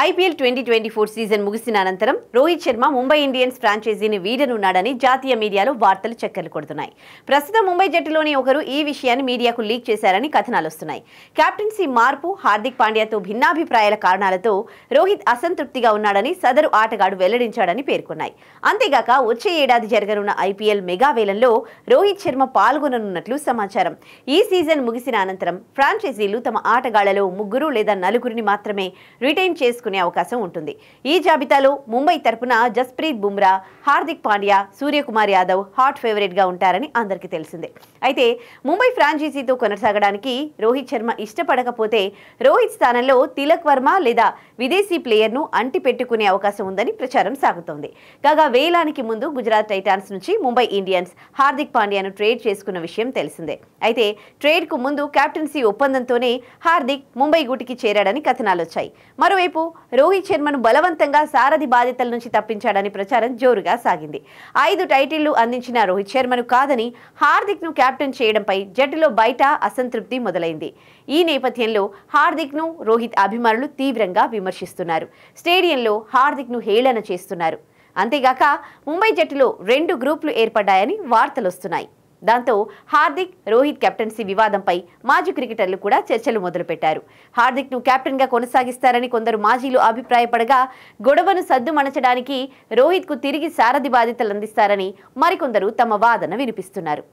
IPL 2024 season ముగిసిన అనంతరం Rohit Sharma Mumbai Indians ఫ్రాంచైజీని వీడనున్నాడని జాతీయ మీడియాలో వార్తలు చక్కర్లు కొడుతున్నాయి. ప్రస్తుతం ముంబై జట్టులోని ఒకరు ఈ విషయాన్ని మీడియాకు లీక్ చేశారని కథనాలు వస్తున్నాయి. కెప్టెన్సీ మార్పు, హార్దిక్ పాండ్యాతో భిన్నాభిప్రాయాల కారణాలతో రోహిత్ అసంతృప్తిగా ఉన్నాడని సదరు ఆటగాడు వెల్లడించాడని పేర్కొన్నాయి. అంతేగాక వచ్చే ఏడాది జరగనున్న ఐపీఎల్ మెగా వేలంలో రోహిత్ శర్మ పాల్గొననున్నట్లు సమాచారం. ఈ సీజన్ ముగిసిన అనంతరం ఫ్రాంచైజీలు తమ ఆటగాళ్లలో 3 లేదా 4 మాత్రమే రిటైన్ చేసుకునే అవకాశం ఉంటుంది. ఈ జాబితాలో ముంబై తరపున జస్ప్రీత్ బుమ్రా, హార్దిక్ పాండ్యా, సూర్యకుమార్ యాదవ్ హాట్ ఫేవరెట్ గా ఉంటారని అందరికీ తెలిసిందే. అయితే ముంబై ఫ్రాంచైజీతో కొనసాగడానికి రోహిత్ శర్మ ఇష్టపడకపోతే రోహిత్ స్థానంలో తిలక్ వర్మ లేదా విదేశీ ప్లేయర్ను అంటి పెట్టుకునే అవకాశం ఉందని ప్రచారం సాగుతోంది. కాగా వేలానికి ముందు గుజరాత్ టైటాన్స్ నుంచి ముంబై ఇండియన్స్ హార్దిక్ పాండ్యాను ట్రేడ్ చేసుకున్న విషయం తెలిసిందే. అయితే ట్రేడ్ కు ముందు కెప్టెన్సీ ఒప్పందంతోనే హార్దిక్ ముంబై గూటికి చేరాడని కథనాలు వచ్చాయి. మరోవైపు రోహిత్ శర్మను బలవంతంగా సారథి బాధ్యతల నుంచి తప్పించాడని ప్రచారం జోరుగా సాగింది. 5 టైటిళ్లు అందించిన రోహిత్ శర్మను కాదని హార్దిక్ ను కెప్టెన్ చేయడంపై జట్టులో బయట అసంతృప్తి మొదలైంది. ఈ నేపథ్యంలో హార్దిక్ ను రోహిత్ అభిమానులు తీవ్రంగా విమర్శిస్తున్నారు. స్టేడియంలో హార్దిక్ ను హేళన చేస్తున్నారు. అంతేగాక ముంబై జట్టులో 2 గ్రూపులు ఏర్పడ్డాయని వార్తలొస్తున్నాయి. దాంతో హార్దిక్, రోహిత్ కెప్టెన్సీ వివాదంపై మాజీ క్రికెటర్లు కూడా చర్చలు మొదలుపెట్టారు. హార్దిక్ ను కెప్టెన్ గా కొనసాగిస్తారని కొందరు మాజీలు అభిప్రాయపడగా, గొడవను సద్దుమణచడానికి రోహిత్ కు తిరిగి సారథి బాధ్యతలు అందిస్తారని మరికొందరు తమ వాదన వినిపిస్తున్నారు.